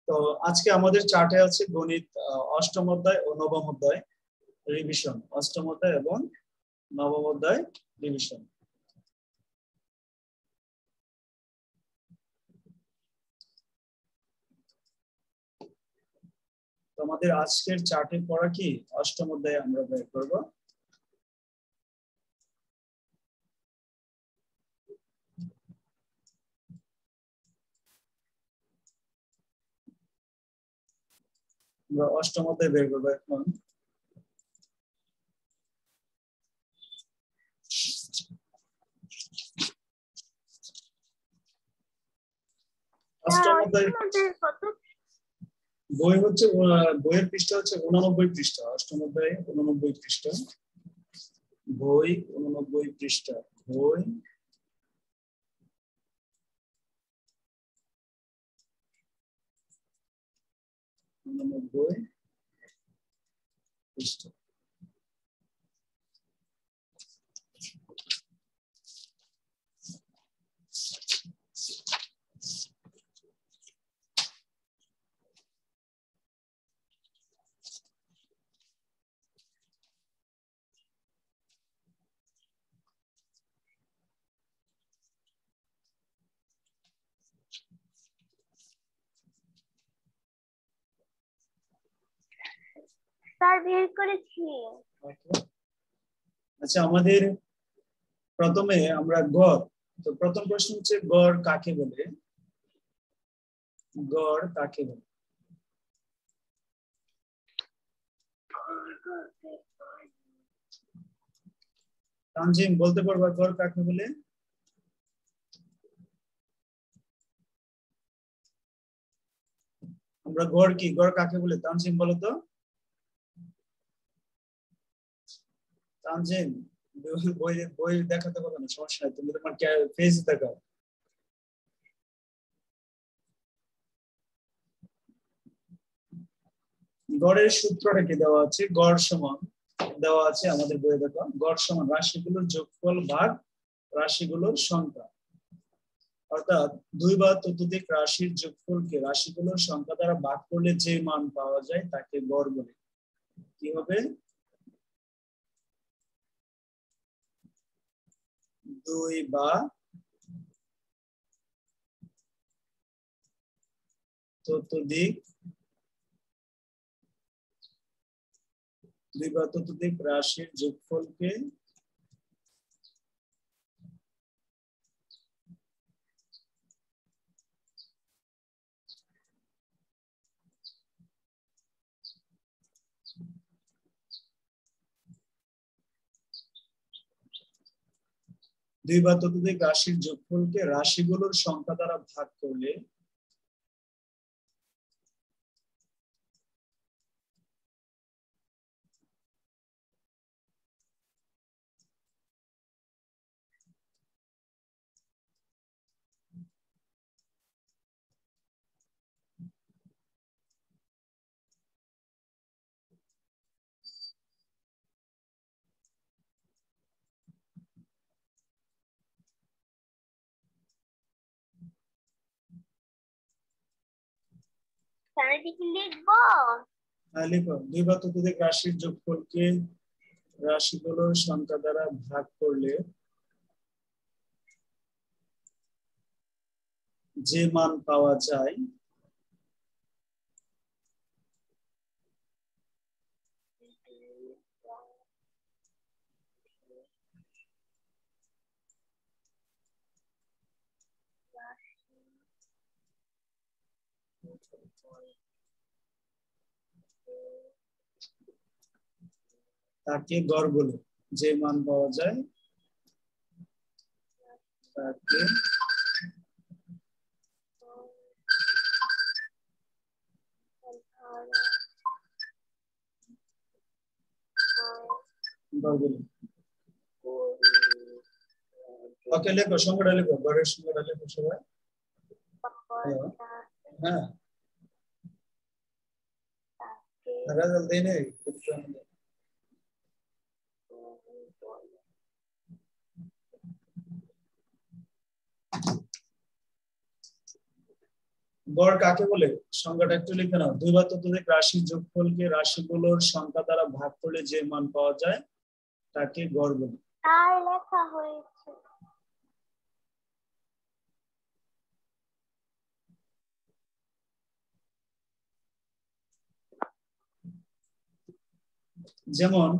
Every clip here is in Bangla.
তো আজকে আমাদের চার্টে আছে গণিত অষ্টম অধ্যায় ও নবম অধ্যায় রিভিশন, অষ্টম অধ্যায় এবং নবম অধ্যায় রিভিশন। আমাদের আজকের চার্টে পড়া কি অষ্টম অধ্যায়ে আমরা বের করব। আমরা অষ্টম অধ্যায় বের করবো এখন। অষ্টম অধ্যায় বই হচ্ছে বইয়ের পৃষ্ঠা হচ্ছে 89 পৃষ্ঠা। অষ্টম অধ্যায়ে 89 পৃষ্ঠা, বই 89 পৃষ্ঠা, বই 89 পৃষ্ঠা। আচ্ছা, আমাদের প্রথমে আমরা গড়, তো প্রথম প্রশ্ন হচ্ছে গড় কাকে বলে? গড় কাকে বলে? তানজিম বলতে পারবা গড় কাকে বলে? আমরা গড় কি, গড় কাকে বলে? তানজিম বলো তো। তানজিম বই বই দেখাতে পারবে না, সমস্যা নাই, তুমি তোমার ফেস দেখাও। গড়ের সূত্রটা কি দেওয়া আছে? গড় সমান দেওয়া আছে আমাদের বইয়ে, দেখো গড় সমান রাশিগুলোর যোগফল ভাগ রাশিগুলোর সংখ্যা। অর্থাৎ দুই বা ততোধিক রাশির যোগফলকে রাশিগুলোর সংখ্যা দ্বারা ভাগ করলে যে মান পাওয়া যায় তাকে গড় বলে। কি হবে? দুই বা ততোধিক রাশির যোগফলকে দুই বা ততোধিক রাশির যোগফলকে রাশিগুলোর সংখ্যা দ্বারা ভাগ করলে লিখো, দুই বা ততোধিক রাশির যোগফলকে রাশিগুলোর সংখ্যা দ্বারা ভাগ করলে যে মান পাওয়া যায় তাকে গড় বলে। যে মান পাওয়া যায় তাকে গড় বলে। ওকে, লেখো সংখ্যাটা, লেখো গড়ের সংখ্যাটা লেখো সবাই। হ্যাঁ, রেজাল্ট দেই নেই। গড় কাকে বলে সংখ্যাটা একটু লিখে নাও। দুই বা ততোধিক রাশির যোগফলকে রাশিগুলোর সংখ্যা দ্বারা ভাগ করলে যে মান পাওয়া যায় তাকে গড় বলে। আর লেখা হয়েছে। যেমন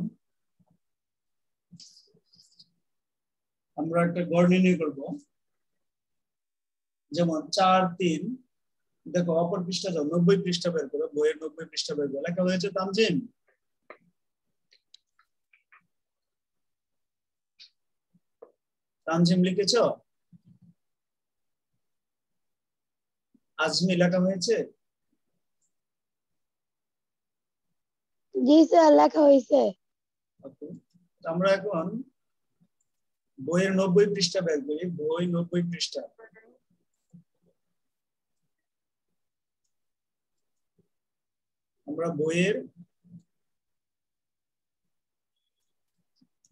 আমরা একটা গড় নির্ণয় করব, যেমন 4 3। দেখো অপর পৃষ্ঠা যাও, 90 পৃষ্ঠা বের করো, বইয়ের 90 পৃষ্ঠা বের করো। লেখা হয়েছে তানজিম? তানজিম লিখেছ? আজমি লেখা হয়েছে? জি স্যার লেখা হয়েছে। আমরা এখন বইয়ের 90 পৃষ্ঠা বের করি। বই 90 পৃষ্ঠা। আমরা বইয়ের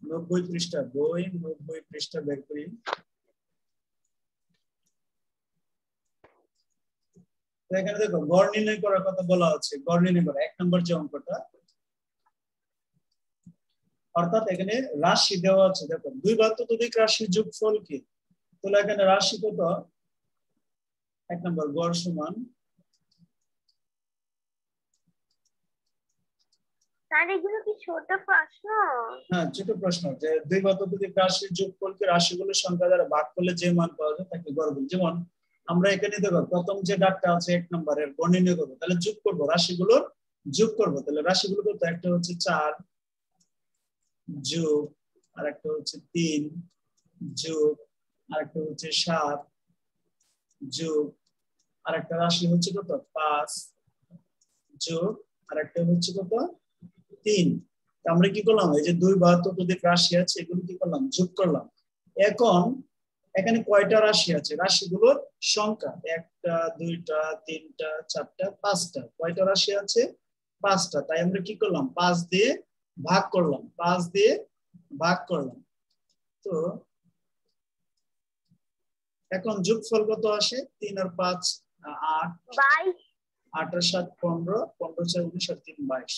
90 পৃষ্ঠা, বই 90 পৃষ্ঠা বের করি। তো এখানে দেখো গড় নির্ণয় করার কথা বলা আছে। গড় নির্ণয় করা 1 নম্বর যে অঙ্কটা, অর্থাৎ এখানে রাশি দেওয়া আছে। দেখো 2 বা ততোধিক রাশির যোগফল কি? তাহলে এখানে রাশি কত? 1 নম্বর গড় সমান। স্যার এগুলো কি ছোট প্রশ্ন? হ্যাঁ ছোট প্রশ্ন, যে 2 বা ততোধিক রাশির যোগফলকে রাশিগুলোর সংখ্যা দ্বারা ভাগ করলে যে মান পাওয়া যায় তাকে গড় বলে। যেমন আমরা এখানে দেখো প্রথম যে ডাকটা আছে 1 নম্বরের গড় নির্ণয় করবো, তাহলে যোগ করব, রাশিগুলোর যোগ করব। তাহলে রাশিগুলো কত? একটা হচ্ছে 4 যোগ, আর একটা হচ্ছে 3 যোগ, আর একটা হচ্ছে 7 যোগ, আর একটা রাশি হচ্ছে কত? 5 যোগ, আর একটা হচ্ছে কত? 3। আমরা কি করলাম? এই যে 2 বা ততোধিক রাশি আছে এগুলো কি করলাম? যোগ করলাম। এখন এখানে কয়টা রাশি আছে? রাশিগুলোর সংখ্যা 1টা 2টা 3টা 4টা 5টা। কয়টা রাশি আছে? 5টা। তাই আমরা কি করলাম? 5 দিয়ে ভাগ করলাম। 5 দিয়ে ভাগ করলাম। তো এখন যোগফল কত আসে? 3 আর 5 8, 22। 8 আর 7 15, 15 4 19 আর 3 22।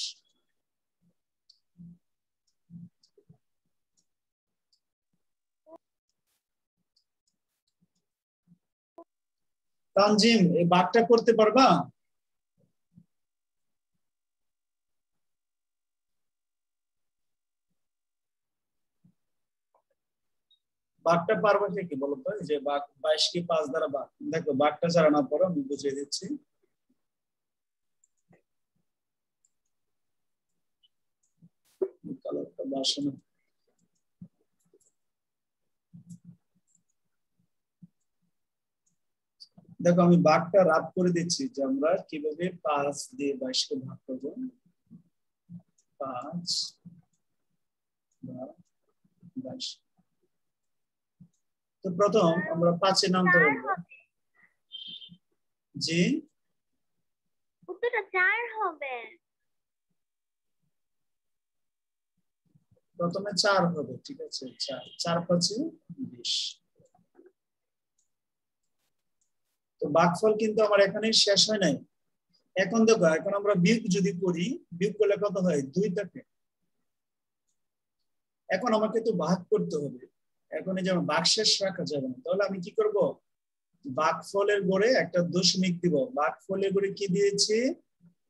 তানজিম এই ভাগটা করতে পারবা? ভাগটা পারবে কি বলো তো? যে ভাগ 22 কি 5 দ্বারা ভাগ। দেখো ভাগটা যারা না পারো আমি বুঝিয়ে দিচ্ছি। কালারটা বাসে না। দেখো আমি ভাগটা রাত করে দিচ্ছি যে আমরা কিভাবে 5 দিয়ে 22 কে ভাগ করবো। 5 ভাগ 22। তো প্রথম আমরা 5 এর নামটা বলবো। জি উত্তরটা 4 হবে। প্রথমে 4 হবে, ঠিক আছে। 4 4 5 20। তো ভাগফল কিন্তু আমার এখানে শেষ হয় নাই। এখন দেখো, এখন আমরা বিয়োগ যদি করি, বিয়োগ করলে কত হয়? 2 থাকে। এখন আমাকে তো ভাগ করতে হবে। এখন এই যে ভাগশেষ রাখা যাবে না, তাহলে আমি কি করব? ভাগফলের গড়ে একটা দশমিক দিব। ভাগফলের গড়ে কি দিয়েছি?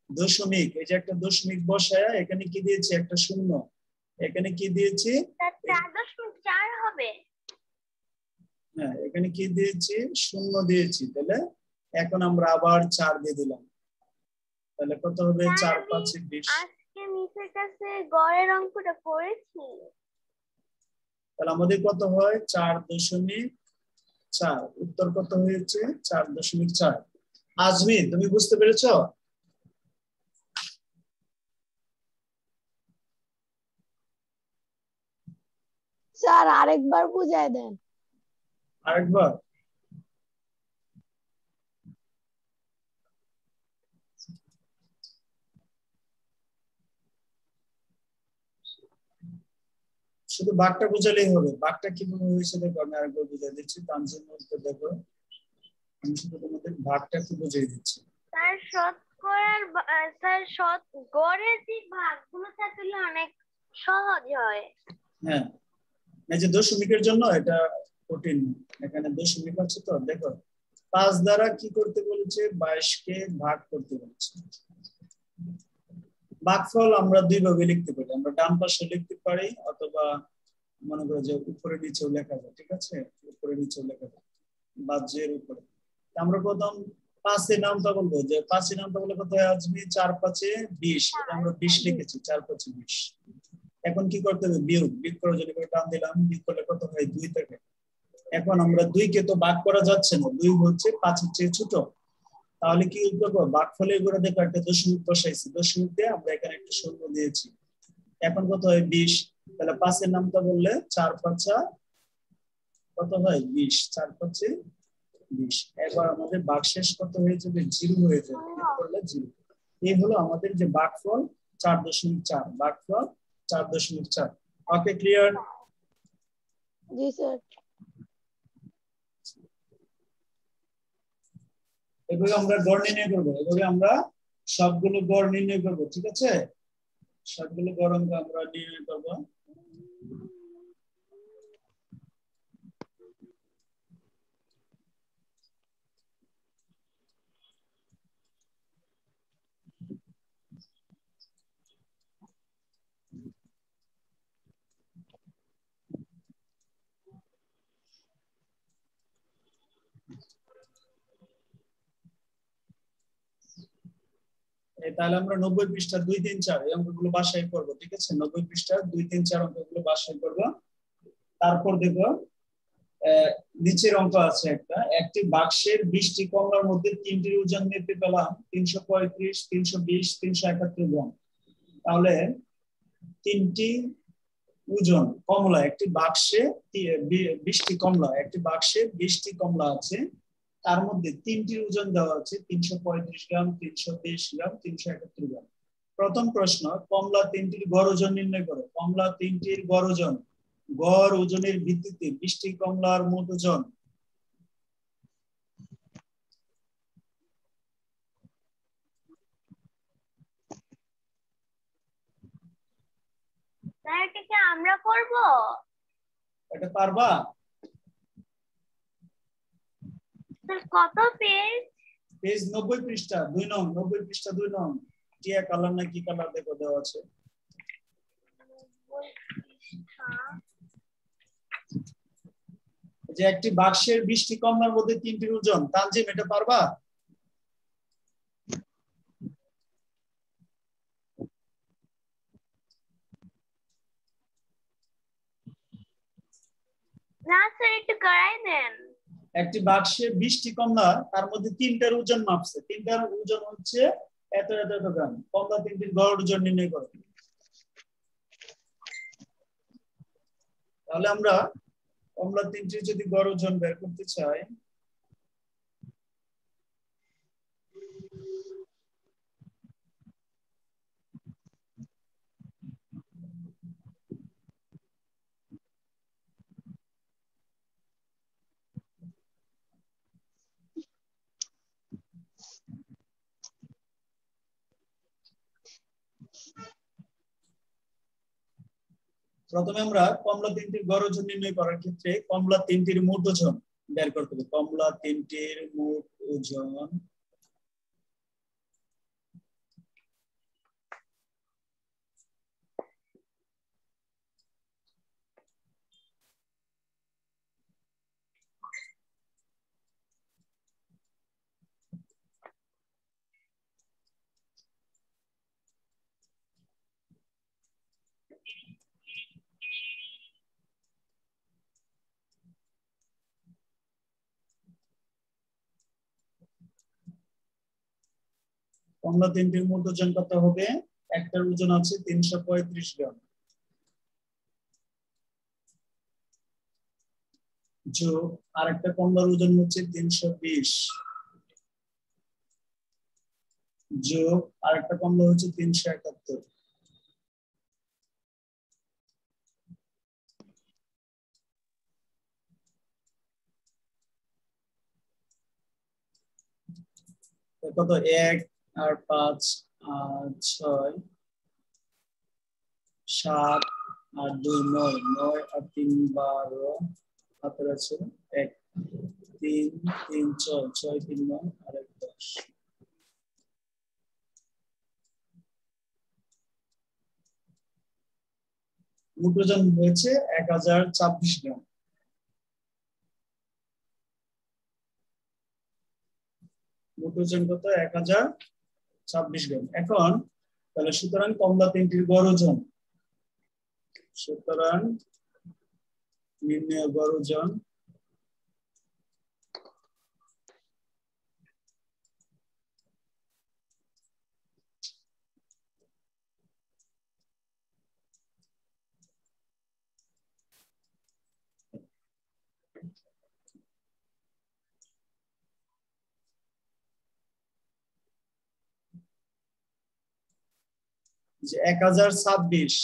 দশমিক। এই যে একটা দশমিক বসায় এখানে কি দিয়েছি? একটা শূন্য। এখানে কি দিয়েছি? 4.4 হবে। হ্যাঁ এখানে কি দিয়েছি? শূন্য দিয়েছি। তাহলে এখন আমরা আবার 4 দিয়ে দিলাম। তাহলে কত হবে? 4 5 20। আজকে মিসের কাছে গড়ের অঙ্কটা করেছি। তাহলে আমাদের কত হয়? 4.4। উত্তর কত হয়েছে? 4.4। আজমি তুমি বুঝতে পেরেছো? স্যার আরেকবার বুঝায় দেন। আরেকবার? শুধু ভাগটা বুঝালেই হবে। ভাগটা কিভাবে হয়েছে দেখো আমি আরেকবার বুঝিয়ে দিচ্ছি। তানজিম উত্তর দেখো। আমি শুধু তোমাদের ভাগটা একটু বুঝিয়ে দিচ্ছি। স্যার স্যার গড়ের যে ভাগগুলো থাকলে অনেক সহজ হয়। হ্যাঁ, এই যে দশমিকের জন্য এটা কঠিন। এখানে দশমিক আছে তো, দেখো 5 দ্বারা কি করতে বলেছে, 22 কে ভাগ করতে বলেছে। ভাগফল আমরা দুই ভাবে লিখতে পারি, আমরা ডান পাশে লিখতে পারি অথবা মনে করো যে উপরে নিচেও লেখা যায়, ঠিক আছে, উপরে নিচেও লেখা যায়, বাজ্যের উপরে। আমরা প্রথম 5 এর নামটা বলবো, যে 5 এর নামটা বলে কত হয় আসবে, 4 5 এ 20, এটা আমরা 20 লিখেছি, 4 5 এ 20। এখন কি করতে হবে, বিয়োগ করার জন্য টান দিলাম, বিয়োগ করলে কত হয় 2 থেকে। এখন আমরা 2 কে তো ভাগ করা যাচ্ছে না, 2 হচ্ছে 5 এর চেয়ে ছোট, তাহলে কি করবো, ভাগফলে এগুলো দেখো একটা দশমিক বসাইছি, দশমিক দিয়ে আমরা এখানে একটা শূন্য দিয়েছি। এখন কত হয় 20, তাহলে 5 এর নামটা বললে 4 5 কত হয় 20, 4 5 20। এবার আমাদের ভাগশেষ কত হয়ে যাবে, 0 হয়ে যাবে, ক্লিক করলে 0। এই হলো আমাদের যে ভাগফল 4.4, ভাগফল 4.4। ওকে, ক্লিয়ার? জি স্যার। এভাবে আমরা গড় নির্ণয় করবো, এভাবে আমরা সবগুলো গড় নির্ণয় করবো, ঠিক আছে, সবগুলো গড় অঙ্ক আমরা নির্ণয় করবো। তাহলে আমরা 90 পৃষ্ঠা 2 3 4 এই অঙ্কগুলো বাসায় করবো, ঠিক আছে, 90 পৃষ্ঠা 2 3 4 অঙ্কগুলো বাসায় করবো। তারপর দেখো নিচের অঙ্ক আছে একটি বাক্সের 20টি কমলার মধ্যে 3টির ওজন নিতে পেলাম 335 320 371 গ্রাম। তাহলে 3টি ওজন কমলা, একটি বাক্সে 20টি কমলা, একটি বাক্সে 20টি কমলা আছে, তার মধ্যে 3টির ওজন দেওয়া আছে 335 গ্রাম 320 গ্রাম 371 গ্রাম। প্রথম প্রশ্ন, কমলা 3টির গড় ওজন নির্ণয় করো। কমলা 3টির গড় ওজন, গড় ওজনের ভিত্তিতে 20টি কমলার মোট ওজন। স্যার এটা কি আমরা করব? এটা পারবা? স্যার কত পেজ? পেজ 90 পৃষ্ঠা 2 নং, 90 পৃষ্ঠা 2 নং। টিয়া কালার না কি কালার দেখো দেওয়া আছে। যে একটি বাক্সের 20টি কমলার মধ্যে 3টির ওজন, তানজিম এটা পারবা? না স্যার একটু করাই দেন। একটি বাক্সে 20টি কমলা, তার মধ্যে 3টার ওজন মাপছে, 3টার ওজন হচ্ছে এত এত এত গ্রাম। কমলা 3টির গড় ওজন নির্ণয় করো। তাহলে আমরা কমলা 3টির যদি গড় ওজন বের করতে চাই, প্রথমে আমরা কমলা 3টির গড় ওজন নির্ণয় করার ক্ষেত্রে কমলা 3টির মোট ওজন বের করতে হবে। কমলা 3টির মোট ওজন, কমলা 3টির মোট ওজন কত হবে, একটার ওজন আছে 335 গ্রাম, যোগ আরেকটা কমলার ওজন হচ্ছে 320, যোগ আরেকটা কমলা হচ্ছে 371, কত 1 আর 5 আর 6 7 আর 2 9 9 আর 3 12 হাতের আছে 1 3 3 6 6 3 9 আর 1 10 মোট ওজন হয়েছে 1026 গ্রাম। মোট ওজন কত 1026 গ্রাম। এখন তাহলে সুতরাং কমলা তিনটির গড় ওজন, সুতরাং নির্ণয় গড় ওজন যে 1026,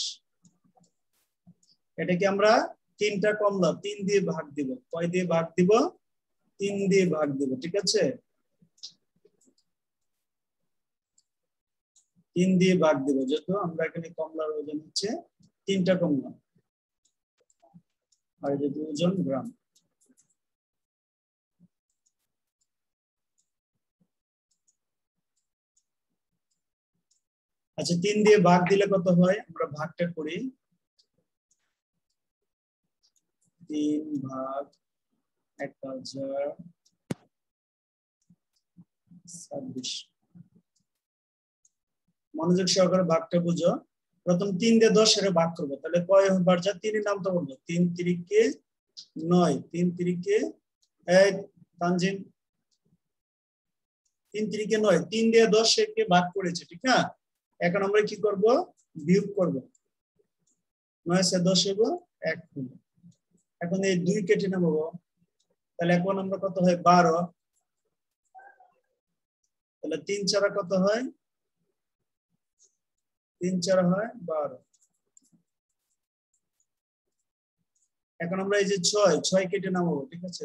এটাকে আমরা তিনটা কমলা 3 দিয়ে ভাগ দিব। কয় দিয়ে ভাগ দিব? 3 দিয়ে ভাগ দিব, ঠিক আছে? 3 দিয়ে ভাগ দিব, যেহেতু আমরা এখানে কমলার ওজন হচ্ছে 3টা কমলা, আর যেহেতু ওজন গ্রাম। আচ্ছা 3 দিয়ে ভাগ দিলে কত হয়? আমরা ভাগটা করি। 3 ভাগ 1026। মনোযোগ সহকারে ভাগটা বুঝো। প্রথম 3 দিয়ে 10 এর ভাগ করবো, তাহলে কয় বার যা 3 এর নামটা বলবো। 3 তিরিকে 9, 3 তিরিকে তানজিম 3 তিরিকে 9, 3 দিয়ে 10 কে ভাগ করেছে, ঠিক না? এখন আমরা কি করব? বিয়োগ করব। 9 সে 10 হবো 1 হলো। এখন এই 2 কেটে নেব, তাহলে এখন আমরা কত হয় 12, তাহলে 3 4 কত হয়? 3 4 হয় 12। এখন আমরা এই যে 6 কেটে নামাবো, ঠিক আছে?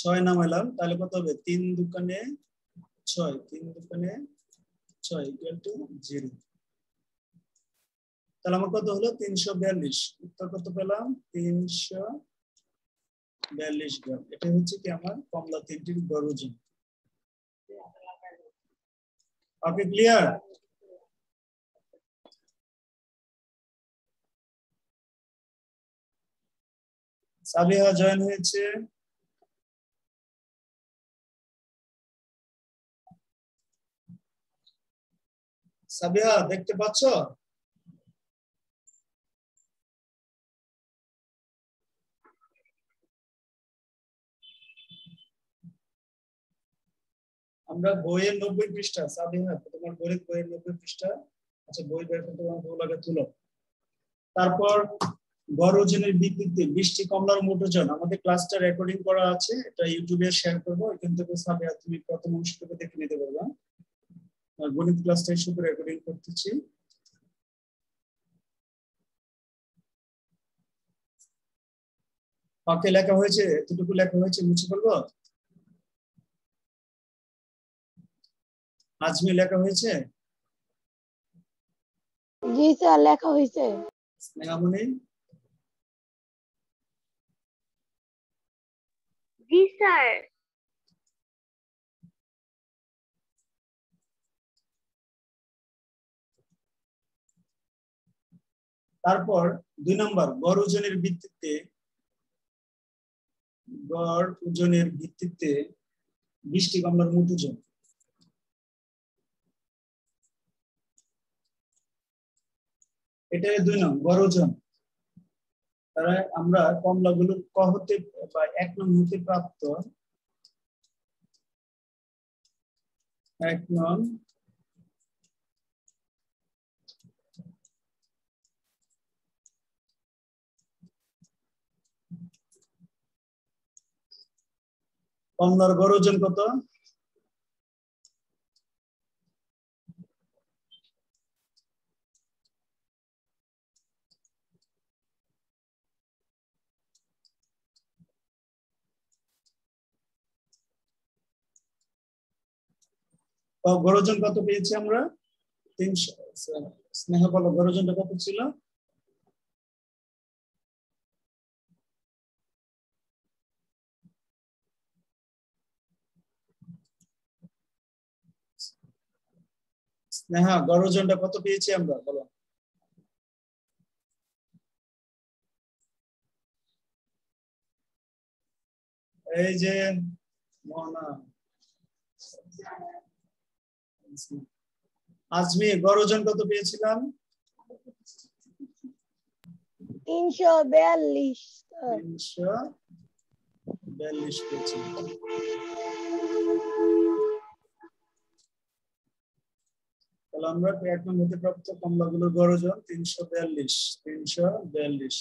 6 নামাইলাম, তাহলে কত হবে? 3 দুকানে 6, 3 দুকানে 6 ইকুয়াল টু 0। তাহলে আমার কত হলো? 342। উত্তর কত পেলাম? 342 গ্রাম। এটা হচ্ছে কি আমার কমলা তিনটির গড় ওজন। ওকে, ক্লিয়ার? সাবিহা জয়েন হয়েছে। সাবিহা দেখতে পাচ্ছ? আমরা বইয়ের 90 পৃষ্ঠা। সাবিহা তোমার বইয়ের 90 পৃষ্ঠা। আচ্ছা বই বের করতে তোমার ভালো লাগে তুলো। তারপর গড় ওজনের ভিত্তিতে 20টি কমলার মোট ওজন। আমাদের ক্লাসটা রেকর্ডিং করা আছে, এটা ইউটিউবে শেয়ার করবো। এখান থেকে সাবিহা তুমি প্রথম অংশটুকু দেখে নিতে পারবা। গণিত ক্লাসটা শুধু রেকর্ডিং করতেছি। ওকে, লেখা হয়েছে? এতটুকু লেখা হয়েছে, মুছে ফেলবো? আজমি লেখা হয়েছে? জি স্যার, লেখা হয়েছে। স্নেহামণি? জি স্যার। তারপর 2 নম্বর, গড় ওজনের ভিত্তিতে 20টি কমলার মোট ওজন। এটা 2 নম্বর গড় ওজন। তারা আমরা কমলাগুলো ক হতে বা 1 নং হতে প্রাপ্ত 1 নং কমলার গড় ওজন কত? গড় ওজন কত পেয়েছি আমরা? 300। স্নেহ বলো গড় ওজনটা কত ছিল? স্নেহা গড় ওজনটা কত পেয়েছি আমরা বলো? এই যে মোহনা আজমি গড় ওজন কত পেয়েছিলাম? 342 342 পেয়েছিলাম। তাহলে আমরা এক নম্বরে প্রাপ্ত কমলাগুলোর গড় ওজন 342।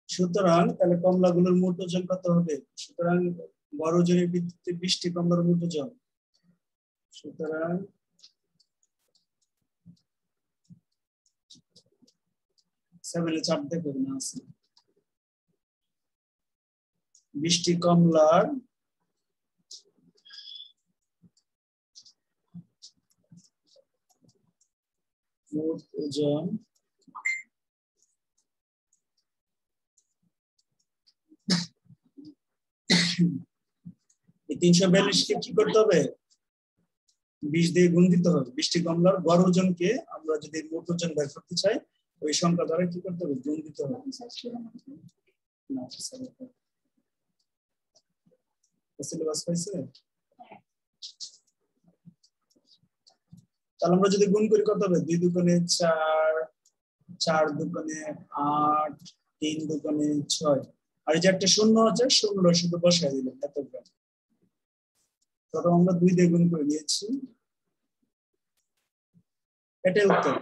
সুতরাং তাহলে কমলাগুলোর মোট ওজন কত হবে? সুতরাং গড় ওজনের ভিত্তিতে 20টি কমলার মোট ওজন। সুতরাং সেভেলে চাপ দেখো না আছে 20টি কমলার মোট ওজন এই 342 কে কি করতে হবে? 20 দিয়ে গুণ দিতে হবে। 20টি কমলার গড় ওজনকে আমরা যদি মোট ওজন বের করতে চাই ওই সংখ্যা দ্বারা কি করতে হবে? গুণ দিতে হবে। সিলেবাস পাইছে? তাহলে আমরা যদি গুণ করি কত হবে? 2 দুগুণে 4, 4 দুগুণে 8, 3 দুগুণে 6 আর এই যে একটা শূন্য আছে শূন্যটা শুধু বসাই দিলাম এত গ্রাম। তখন আমরা 2 দিয়ে গুণ করে নিয়েছি। এটাই উত্তর।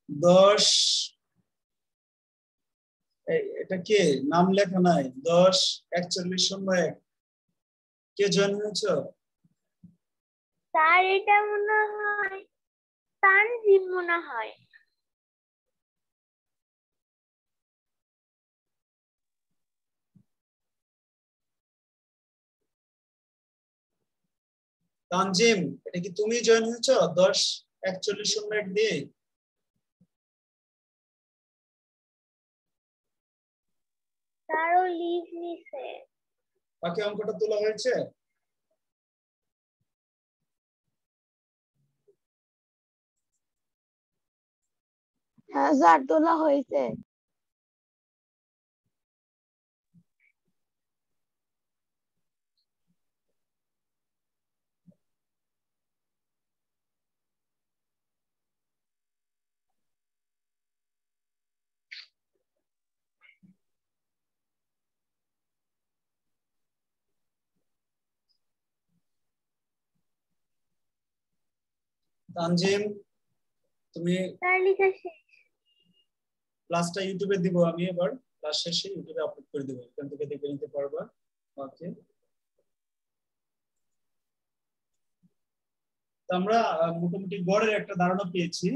দশ এটা কে নাম লেখা নাই? 10:41 কে জয়েন হয়েছ? স্যার এটা মনে হয় তানজিম মনে হয়। তানজিম এটা কি তুমি জয়েন হয়েছ 10:41 দিয়ে? স্যারও লিভ নিছে। বাকি অঙ্কটা তোলা হয়েছে? হ্যাঁ স্যার তোলা হয়েছে। তানজিম তুমি স্যার লিখা শেষ। ক্লাসটা ইউটিউবে দিব আমি এবার ক্লাস শেষে ইউটিউবে আপলোড করে দেব এখান থেকে দেখে নিতে পারবা। ওকে তো আমরা মোটামুটি গড়ের একটা ধারণা পেয়েছি।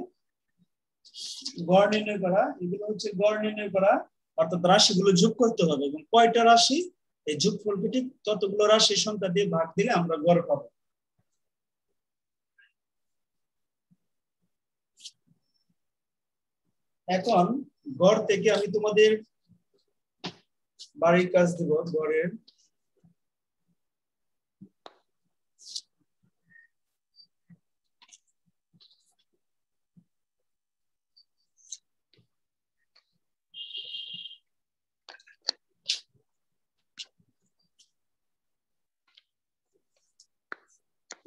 গড় নির্ণয় করা এগুলো হচ্ছে গড় নির্ণয় করা অর্থাৎ রাশিগুলো যোগ করতে হবে এবং কয়টা রাশি এই যোগফলকে ঠিক ততগুলো রাশির সংখ্যা দিয়ে ভাগ দিলে আমরা গড় পাবো। এখন গড় থেকে আমি তোমাদের বাড়ির কাজ দেব। গড়ের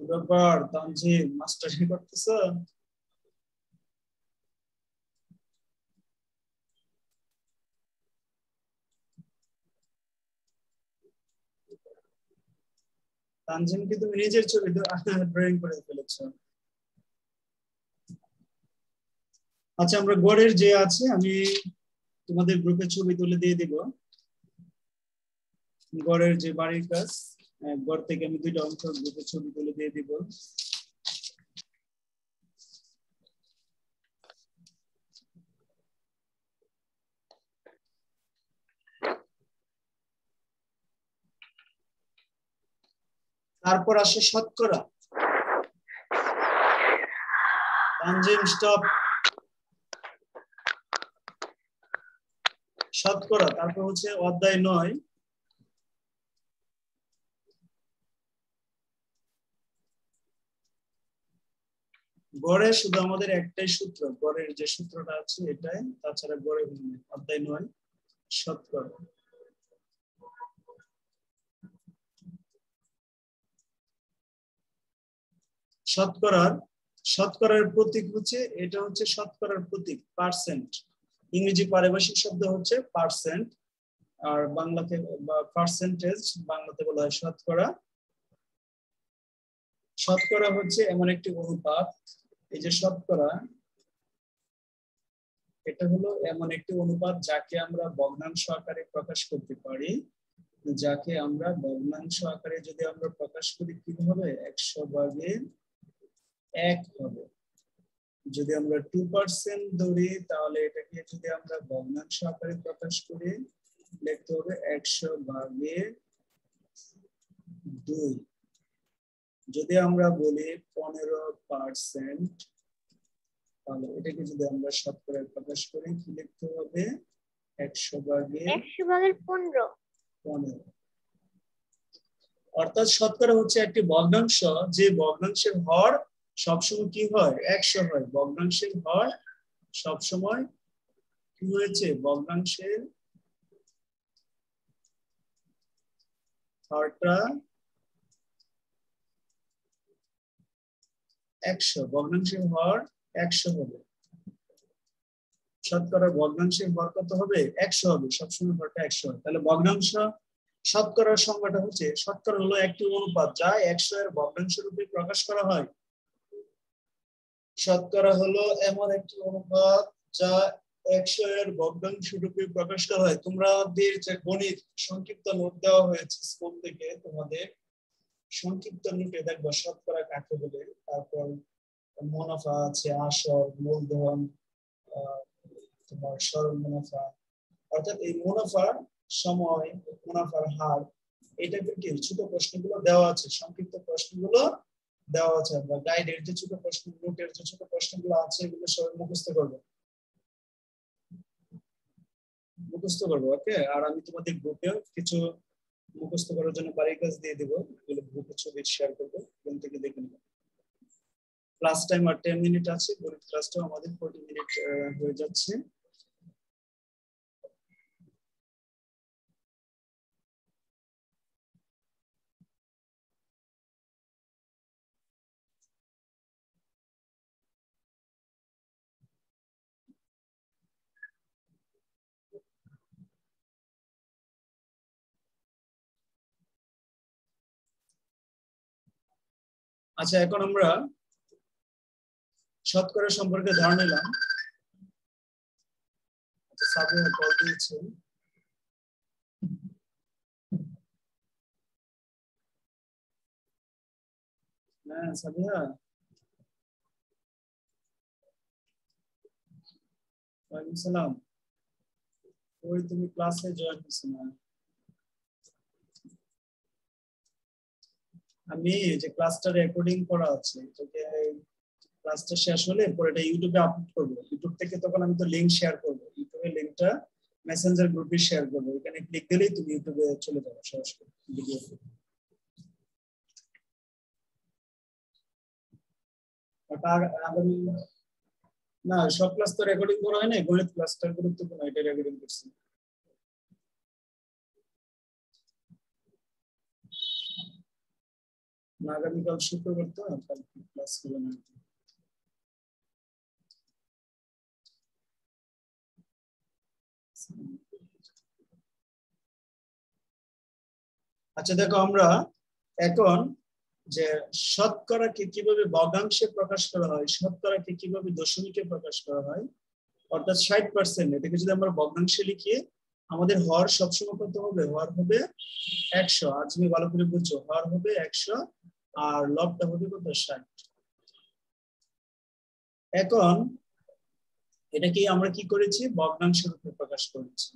ব্যাপার তানজিম মাস্টারি করতেছ? তানজিম কি তুমি নিজের ছবি ড্রয়িং করে ফেলেছো? আচ্ছা আমরা গড়ের যে আছে আমি তোমাদের গ্রুপে ছবি তুলে দিয়ে দিব। গড়ের যে বাড়ির কাজ গড় থেকে আমি 2টা অঙ্ক গ্রুপে ছবি তুলে দিয়ে দিব। তারপর আসে শতকরা। তানজিম স্টপ। শতকরা, তারপর হচ্ছে অধ্যায় 9। গড়ে শুধু আমাদের একটাই সূত্র, গড়ের যে সূত্রটা আছে এটাই, তাছাড়া গড়ে অধ্যায় 9 শতকরা। শতকরার প্রতীক হচ্ছে, এটা হচ্ছে শতকরার প্রতীক পার্সেন্ট। ইংরেজি পারিভাষিক শব্দ হচ্ছে পার্সেন্ট, আর বাংলাতে বা পার্সেন্টেজ, বাংলাতে বলা হয় শতকরা। শতকরা হচ্ছে এমন একটি অনুপাত, এই যে শতকরা, এটা হলো এমন একটি অনুপাত যাকে আমরা ভগ্নাংশ আকারে প্রকাশ করতে পারি। যাকে আমরা ভগ্নাংশ আকারে যদি আমরা প্রকাশ করি কি হবে, 100/1 হবে। যদি আমরা 2% ধরি তাহলে এটাকে যদি আমরা ভগ্নাংশ আকারে প্রকাশ করি লিখতে হবে 100/2। যদি আমরা বলি 15%, তাহলে এটাকে যদি আমরা শতকরায় প্রকাশ করি কি লিখতে হবে, 100/15। অর্থাৎ শতকরা হচ্ছে একটি ভগ্নাংশ, যে ভগ্নাংশের হর সবসময় কি হয়, 100 হয়। ভগ্নাংশের হর সবসময় কি হয়েছে, ভগ্নাংশের হরটা 100, ভগ্নাংশের হর 100 হবে। শতকরা ভগ্নাংশের হর কত হবে, 100 হবে, সবসময় হরটা 100 হয়। তাহলে ভগ্নাংশ শতকরার সংজ্ঞাটা হচ্ছে, শতকরা হলো একটি অনুপাত যা 100 এর ভগ্নাংশ রূপে প্রকাশ করা হয়। শতকরা হলো এমন একটি অনুপাত যা 100 এর ভগ্নাংশ রূপে প্রকাশ করা হয়। তোমাদের যে গণিত সংক্ষিপ্ত নোট দেওয়া হয়েছে স্কুল থেকে, তোমাদের সংক্ষিপ্ত নোটে দেখবা শতকরা কাকে বলে, তারপর মুনাফা আছে, আসল, মূলধন, তোমার সরল মুনাফা, অর্থাৎ এই মুনাফার সময়, মুনাফার হার, এটা কিন্তু ছোট প্রশ্নগুলো দেওয়া আছে, সংক্ষিপ্ত প্রশ্নগুলো দেওয়া আছে। বা গাইডের যে ছোট প্রশ্ন, নোটের যে ছোট প্রশ্নগুলো আছে, এগুলো সবাই মুখস্থ করবে, ওকে। আর আমি তোমাদের গ্রুপে কিছু মুখস্থ করার জন্য বাড়ির কাজ দিয়ে দেবো, এগুলো গ্রুপে ছবি শেয়ার করবো, ওখান থেকে দেখে নেবো। ক্লাস টাইম আর 10 মিনিট আছে, গণিত ক্লাসটাও আমাদের 40 মিনিট হয়ে যাচ্ছে। আচ্ছা, এখন আমরা শতকরা সম্পর্কে ধারণা নিলাম। সাবিয়া কল দিয়েছে, হ্যাঁ সাবিয়া, ওয়ালাইকুম সালাম। ওই তুমি ক্লাসে জয়েন করছো না? আমি যে ক্লাসটা রেকর্ডিং করা আছে, এটাকে ক্লাসটা শেষ হলে পরে এটা ইউটিউবে আপলোড করবো। ইউটিউব থেকে তখন আমি তো লিংক শেয়ার করবো, ইউটিউবে লিংকটা মেসেঞ্জার গ্রুপে শেয়ার করবো। এখানে ক্লিক দিলেই তুমি ইউটিউবে চলে যাবে সরাসরি ভিডিও। আগামী না, সব ক্লাস তো রেকর্ডিং করা হয় না, গণিত ক্লাসটা গুরুত্বপূর্ণ, এটা রেকর্ডিং করছি। আগামীকাল শুক্রবার তো, কালকে ক্লাস হলো না। আচ্ছা দেখো, আমরা এখন যে শতকরাকে কিভাবে ভগ্নাংশে প্রকাশ করা হয়, শতকরাকে কিভাবে দশমিকে প্রকাশ করা হয়, অর্থাৎ 60%, এটাকে যদি আমরা ভগ্নাংশে লিখি আমাদের হর সবসময় কত হবে, হর হবে 100। আজ তুমি ভালো করে বুঝছো, হর হবে 100 আর লবটা হবে কত, 60। এখন এটাকে আমরা কি করেছি, ভগ্নাংশ রূপে প্রকাশ করেছি।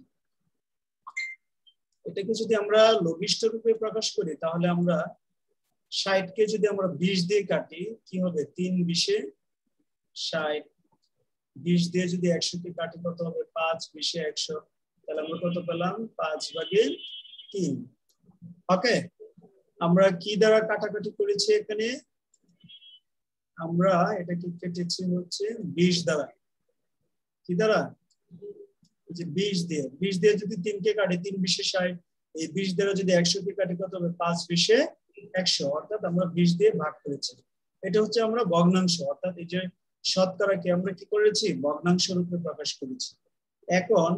এটাকে যদি আমরা লঘিষ্ঠ রূপে প্রকাশ করি তাহলে আমরা 60 কে যদি আমরা 20 দিয়ে কাটি কি হবে 3 20 60 20 দিয়ে যদি 100 কে কাটি কত হবে 5 20 100 তাহলে আমরা কত পেলাম 5/3 ওকে আমরা কি দ্বারা কাটাকাটি করেছি এখানে আমরা এটাকে কেটেছি হচ্ছে 20 দ্বারা কি দ্বারা এই যে 20 দিয়ে যদি 3 কে কাটি 3 20 60 এই 20 দ্বারা যদি 100 কে কাটি কত হবে 5 20 100 অর্থাৎ আমরা 20 দিয়ে ভাগ করেছি এটা হচ্ছে আমরা ভগ্নাংশ অর্থাৎ এই যে শতকরাকে আমরা কি করেছি ভগ্নাংশ রূপে প্রকাশ করেছি এখন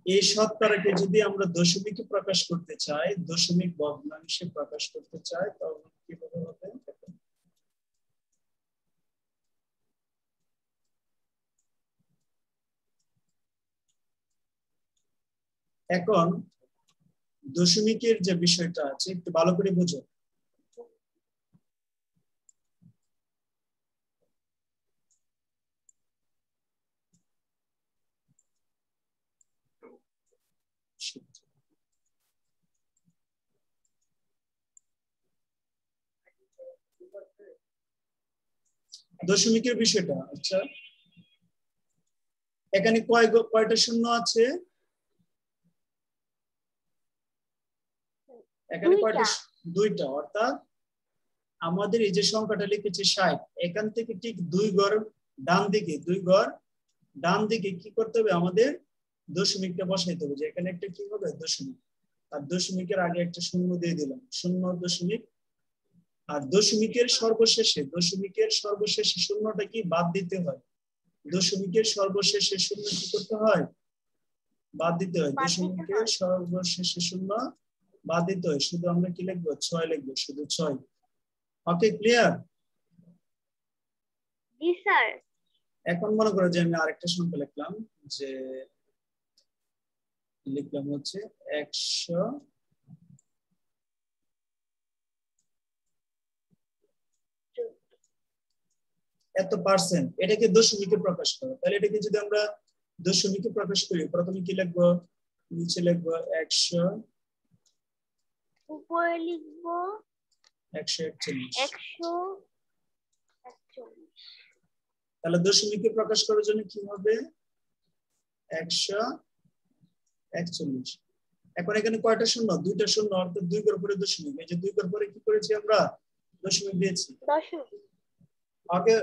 এই শতকরাকে যদি আমরা দশমিকে প্রকাশ করতে চাই দশমিক ভগ্নাংশে প্রকাশ করতে চাই তখন কিভাবে হবে এখন দশমিকের যে বিষয়টা আছে একটু ভালো করে বুঝো দশমিকের বিষয়টা আচ্ছা এখানে কয়টা শূন্য আছে এখানে কয়টা দুইটা অর্থাৎ আমাদের এই যে সংখ্যাটা লিখেছি 60 এখান থেকে ঠিক 2 ঘর ডান দিকে কি করতে হবে আমাদের দশমিকটা বসাইতে হবে যে এখানে একটা কি হবে দশমিক আর দশমিকের আগে একটা শূন্য দিয়ে দিলাম 0., আর দশমিকের সর্বশেষে শূন্যটা কি বাদ দিতে হয় দশমিকের সর্বশেষে শূন্য কি করতে হয় বাদ দিতে হয় দশমিকের সর্বশেষে শূন্য বাদ দিতে হয় শুধু আমরা কি লিখবো 6 লিখবো শুধু 6 ওকে ক্লিয়ার জি স্যার এখন মনে করো যে আমি আরেকটা সংখ্যা লিখলাম যে লিখলাম হচ্ছে 100 এত পার্সেন্ট এটাকে দশমিকে প্রকাশ করো তাহলে এটাকে যদি আমরা দশমিকে প্রকাশ করি প্রথমে কি লিখবো নিচে লিখবো 100 উপরে লিখবো 141 141 তাহলে দশমিকে প্রকাশ করার জন্য কি হবে 141 এখন এখানে কয়টা শূন্য দুইটা শূন্য অর্থাৎ 2 ঘর পরে দশমিক এই যে 2 ঘর পরে কি করেছি আমরা দশমিক দিয়েছি ওকে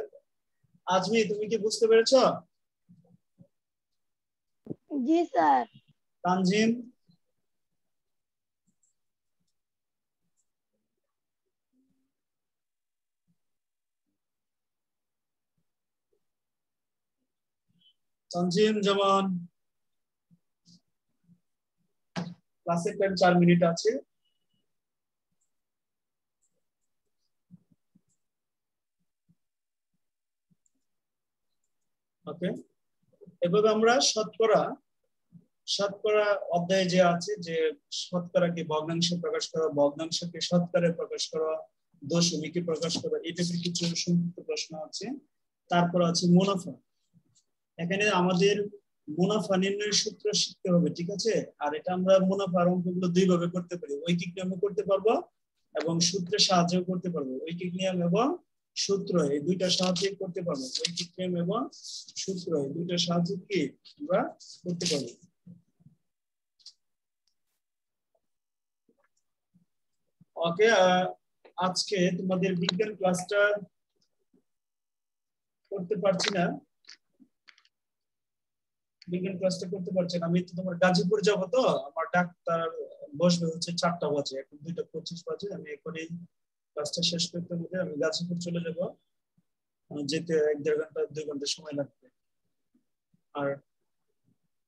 আজমি তুমি কি বুঝতে পেরেছো জি স্যার তানজিম যেমন ক্লাসের টাইম 4 মিনিট আছে ওকে এভাবে আমরা শতকরা অধ্যায়ে যে আছে যে শতকরাকে ভগ্নাংশে প্রকাশ করা ভগ্নাংশকে শতকরায় প্রকাশ করা দশমিকে প্রকাশ করা এটা কিছু সংক্ষিপ্ত প্রশ্ন আছে তারপর আছে মুনাফা এখানে আমাদের মুনাফা নির্ণয়ের সূত্র শিখতে হবে ঠিক আছে আর এটা আমরা মুনাফার অঙ্কগুলো দুই ভাবে করতে পারি ঐকিক নিয়মে করতে পারবো এবং সূত্রের সাহায্যে করতে পারবো ঐকিক নিয়ম এবং সূত্র এই দুইটা সাহায্যে করতে পারবো ঐকিক নিয়ম এবং সূত্র এই দুইটা সাহায্যে কি আমরা করতে পারবো ওকে আজকে তোমাদের বিজ্ঞান ক্লাসটা করতে পারছি না আমি তো তোমার গাজীপুর যাব তো আমার ডাক্তার বসবে হচ্ছে 4টা বাজে এখন 2:25 বাজে আমি এখনই ক্লাসটা শেষ করতে হবে আমি গাজীপুর চলে যাব যেতে 1-1.5 ঘন্টা 2 ঘন্টা সময় লাগবে আর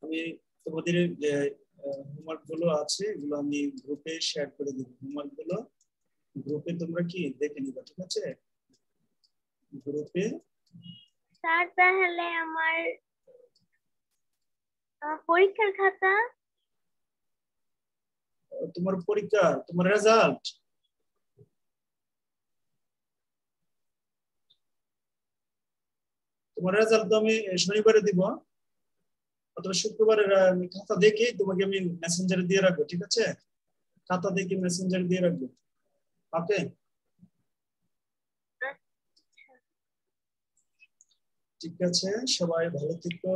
আমি তোমাদের যে হোমওয়ার্ক গুলো আছে এগুলো আমি গ্রুপে শেয়ার করে দেব হোমওয়ার্ক গুলো গ্রুপে তোমরা কি দেখে নিবা ঠিক আছে গ্রুপে স্যার তাহলে আমার পরীক্ষার খাতা তোমার পরীক্ষা তোমার রেজাল্ট তো আমি শনিবারে দিব অথবা শুক্রবারে আমি খাতা দেখে তোমাকে আমি মেসেঞ্জারে দিয়ে রাখবো ঠিক আছে খাতা দেখে মেসেঞ্জারে দিয়ে রাখবো ওকে ঠিক আছে, সবাই ভালো থেকো।